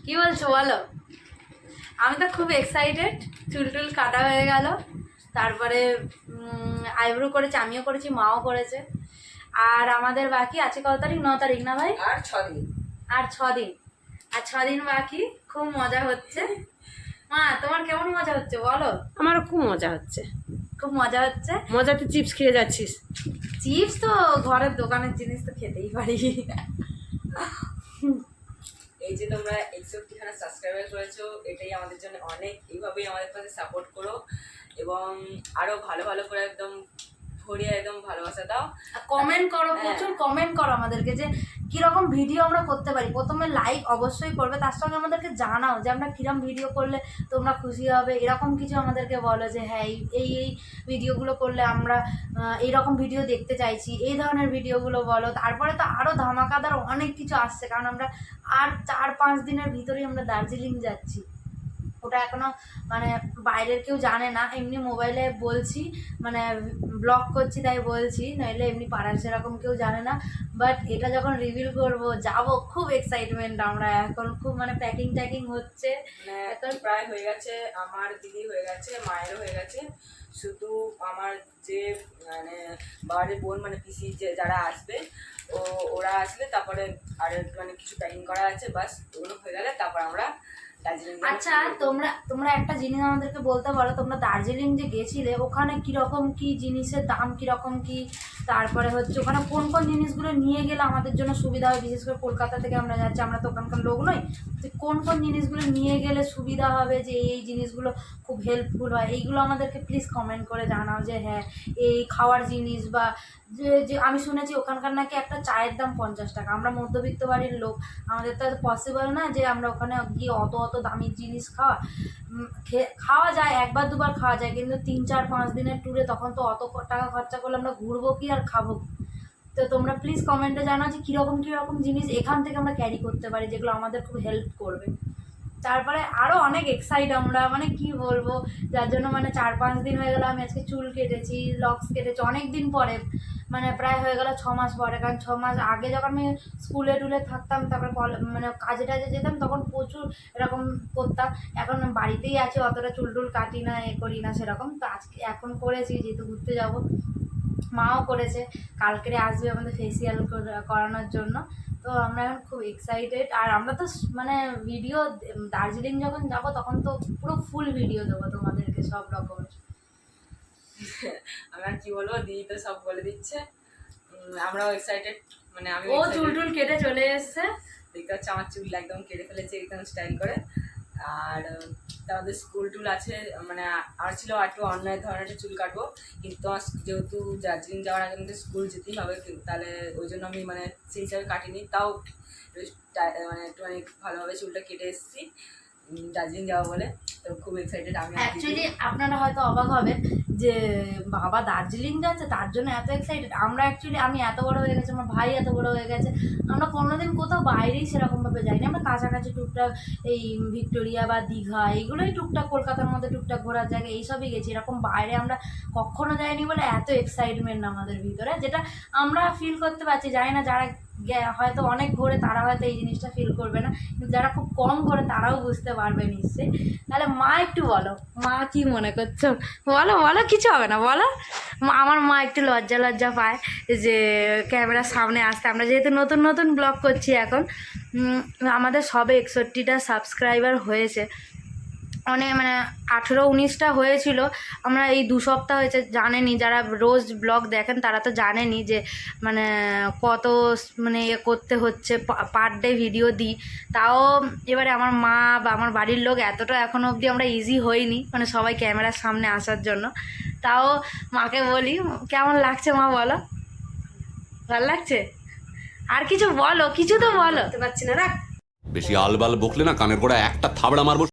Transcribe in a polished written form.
কি বলছো বলো? আমি তো খুব এক্সাইটেড। চুল টুল কাটা হয়ে গেল, তারপরে আইব্রো করেছে, আমিও করেছি, মাও করেছে। আর আমাদের বাকি আছে কত তারিখ? 9 তারিখ না ভাই? আর 6 দিন। আর 6 দিন, আর 6 দিন বাকি। খুব মজা হচ্ছে। মা তোমার কেমন মজা হচ্ছে বলো? আমারও খুব মজা হচ্ছে। খুব মজা হচ্ছে। মজাতে চিপস খেয়ে যাচ্ছিস? চিপস তো ঘরের দোকানের জিনিস তো খেতেই পারি। এই যে তোমরা 61খানা সাবস্ক্রাইবার করেছো, এটাই আমাদের জন্য অনেক। এইভাবেই আমাদের পাশে সাপোর্ট করো এবং আরো ভালো ভালো করে একদম ভরিয়ে একদম ভালোবাসা দাও। কমেন্ট করো, প্রচুর কমেন্ট করো আমাদেরকে যে কিরকম ভিডিও আমরা করতে পারি। প্রথমে লাইক অবশ্যই করবে, তার সঙ্গে আমাদেরকে জানাও যে আমরা কিরকম ভিডিও করলে তোমরা খুশি হবে। এরকম কিছু আমাদেরকে বলো যে হ্যাঁ এই এই ভিডিওগুলো করলে আমরা এইরকম ভিডিও দেখতে চাইছি, এই ধরনের ভিডিওগুলো বলো। তারপরে তো আরও ধামাকাদার অনেক কিছু আসছে, কারণ আমরা আর 4-5 দিনের ভিতরেই আমরা দার্জিলিং যাচ্ছি। ওটা এখনও মানে বাইরের কেউ জানে না, এমনি মোবাইলে বলছি, মানে ব্লগ করছি তাই বলছি, নইলে এমনি পাড়ার সেরকম কেউ জানে না। বাট এটা যখন রিভিল করব যাব, খুব এক্সাইটমেন্ট আমরা এখন, খুব মানে প্যাকিং ট্যাকিং হচ্ছে। এখন প্রায় হয়ে গেছে, আমার দিদি হয়ে গেছে, মায়েরও হয়ে গেছে। শুধু আমার যে মানে বাড়ির বোন মানে পিসি যে যারা আসবে, ওরা আসলে তারপরে আর মানে কিছু প্যাকিং করা আছে, বাস ওগুলো হয়ে গেলে তারপর আমরা দার্জিলিং। আচ্ছা, তোমরা একটা জিনিস আমাদেরকে বলতে পারো, তোমরা দার্জিলিং যে গেছিলে ওখানে কীরকম কী জিনিসের দাম, কীরকম কী, তারপরে হচ্ছে ওখানে কোন কোন জিনিসগুলো নিয়ে গেলে আমাদের জন্য সুবিধা হবে। বিশেষ করে কলকাতা থেকে আমরা যাচ্ছি, আমরা তো ওখানকার লোক নই, তো কোন কোন জিনিসগুলো নিয়ে গেলে সুবিধা হবে, যে এই জিনিসগুলো খুব হেল্পফুল হয়, এইগুলো আমাদেরকে প্লিজ কমেন্ট করে জানাও। যে হ্যাঁ এই খাওয়ার জিনিস বা যে আমি শুনেছি ওখানকার নাকি একটা চায়ের দাম 50 টাকা। আমরা মধ্যবিত্ত বাড়ির লোক, আমাদের তো পসিবল না যে আমরা ওখানে গিয়ে অত অত দামি জিনিস খাওয়া যায়, একবার দুবার খাওয়া যায়, কিন্তু 3-4-5 দিনের ট্যুরে তখন তো অত টাকা খরচা করলে আমরা ঘুরবো কি আর খাবো। তো তোমরা প্লিজ কমেন্টে জানাও যে কীরকম জিনিস এখান থেকে আমরা ক্যারি করতে পারি, যেগুলো আমাদের খুব হেল্প করবে। তারপরে আরও অনেক এক্সাইট আমরা, মানে কি বলবো, যার জন্য মানে 4-5 দিন হয়ে গেল। আমি আজকে চুল কেটেছি, লক্স কেটেছি অনেক দিন পরে, মানে প্রায় হয়ে গেল 6 মাস পরে। কারণ 6 মাস আগে যখন আমি স্কুলে টুলে থাকতাম, তারপরে মানে কাজে টাজে যেতাম, তখন প্রচুর এরকম করতাম। এখন বাড়িতেই আছি, অতটা চুল টুল কাটি না, করি না সেরকম। তো আজকে এখন করেছি, যেহেতু ঘুরতে যাব। মাও করেছে, কালকে আসবে আমাদের ফেসিয়াল করানোর জন্য। তো আমরা এখন খুব এক্সাইটেড। আর আমরা তো মানে ভিডিও দার্জিলিং যখন যাব তখন তো পুরো ফুল ভিডিও দেবো তোমাদেরকে সব রকমের। আমার কি বলবো, দিদি তো সব বলে দিচ্ছে। আমরাও এক্সাইটেড, মানে আমি ও চুল টুল কেটে চলে এসছে, দেখতে হচ্ছে আমার চুল একদম কেটে ফেলেছে একদম স্টাইল করে। আর আমাদের স্কুল টুল আছে, মানে আর ছিল একটু অন্য ধরনের চুল কাটবো, কিন্তু আমার যেহেতু দার্জিলিং যাওয়ার আগে আমাদের স্কুল যেতেই হবে, তাহলে ওই জন্য আমি মানে সেই হিসাবে কাটিনি। তাও মানে একটু অনেক ভালোভাবে চুলটা কেটে এসেছি দার্জিলিং যাওয়া বলে। তো খুব এক্সাইটেড আমি। অ্যাকচুয়ালি আপনারা হয়তো অবাক হবেন যে বাবা দার্জিলিং যাচ্ছে তার জন্য এত এক্সাইটেড। আমরা অ্যাকচুয়ালি, আমি এত বড় হয়ে গেছে, আমার ভাই এত বড় হয়ে গেছে, আমরা কোনোদিন কোথাও বাইরেই সেরকমভাবে যাইনি। আমরা কাছাকাছি টুকটাক এই ভিক্টোরিয়া বা দীঘা, এইগুলোই টুকটাক, কলকাতার মধ্যে টুকটাক ঘোরার জায়গা এইসবই গেছি। এরকম বাইরে আমরা কখনো যাইনি বলে এত এক্সাইটমেন্ট আমাদের ভিতরে, যেটা আমরা ফিল করতে পারছি। জানি না যারা হয়তো অনেক ঘোরে তারা হয়তো এই জিনিসটা ফিল করবে না, কিন্তু যারা খুব কম ঘোরে তারাও বুঝতে পারবে নিশ্চয়ই। তাহলে মা একটু বলো, মা কি মনে করছো? বলো বলো, কিছু হবে না বলো। আমার মা একটু লজ্জা পায় যে ক্যামেরার সামনে আসতে। আমরা যেহেতু নতুন নতুন ব্লগ করছি এখন, আমাদের সবে 61টা সাবস্ক্রাইবার হয়েছে। অনেক মানে 18-19টা হয়েছিল, আমরা এই 2 সপ্তাহ হয়েছে। জানেনি, যারা রোজ ব্লগ দেখেন তারা তো জানেনি যে মানে কত মানে করতে হচ্ছে, পার ডে ভিডিও দিই। তাও এবারে আমার মা বা আমার বাড়ির লোক এতটা এখনও অবধি আমরা ইজি হইনি, মানে সবাই ক্যামেরার সামনে আসার জন্য। তাও মাকে বলি, কেমন লাগছে মা বলো? ভালো লাগছে? আর কিছু বলো, কিছু তো বলো। বুঝতে পারছি না, রাখ। বেশি আলবাল বকলে না কানের গোড়া একটা থাবড়া মারবো।